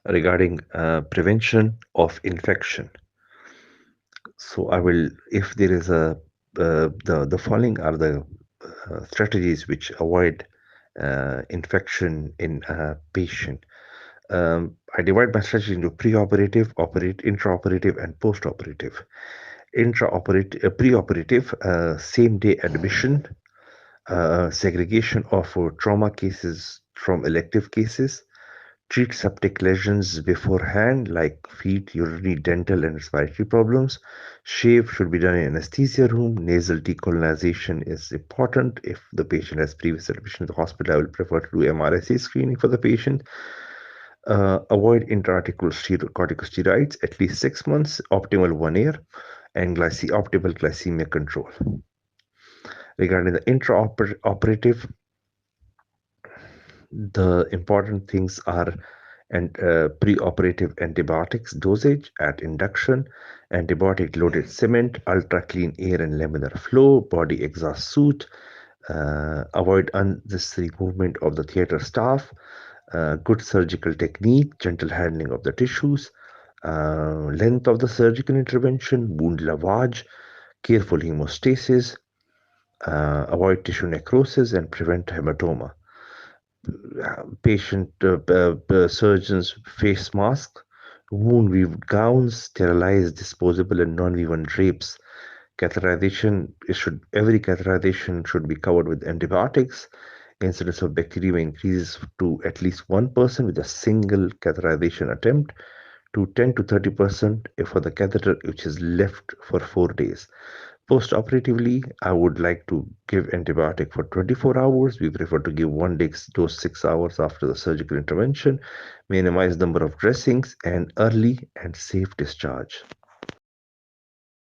regarding prevention of infection. So I will, if there is the following are the strategies which avoid infection in a patient. I divide my strategy into preoperative, intraoperative, and postoperative. Preoperative, same day admission, segregation of trauma cases from elective cases, treat septic lesions beforehand, like feet, urinary, dental, and respiratory problems. Shave should be done in anesthesia room. Nasal decolonization is important. If the patient has previous admission to the hospital, I will prefer to do MRSA screening for the patient. Avoid intra-articular corticosteroids at least 6 months, optimal 1 year, and optimal glycemia control. Regarding the intraoperative, the important things are preoperative antibiotics dosage at induction, antibiotic loaded cement, ultra clean air and laminar flow, body exhaust suit, avoid unnecessary movement of the theater staff, good surgical technique, gentle handling of the tissues, length of the surgical intervention, wound lavage, careful hemostasis, avoid tissue necrosis and prevent hematoma. Patient surgeons face masks, wound weaved gowns, sterilized, disposable, and non-woven drapes. Every catheterization should be covered with antibiotics. Incidence of bacteremia increases to at least 1% with a single catheterization attempt, to 10 to 30% for the catheter which is left for 4 days. Post-operatively, I would like to give antibiotic for 24 hours. We prefer to give one dose 6 hours after the surgical intervention, minimize number of dressings, and early and safe discharge.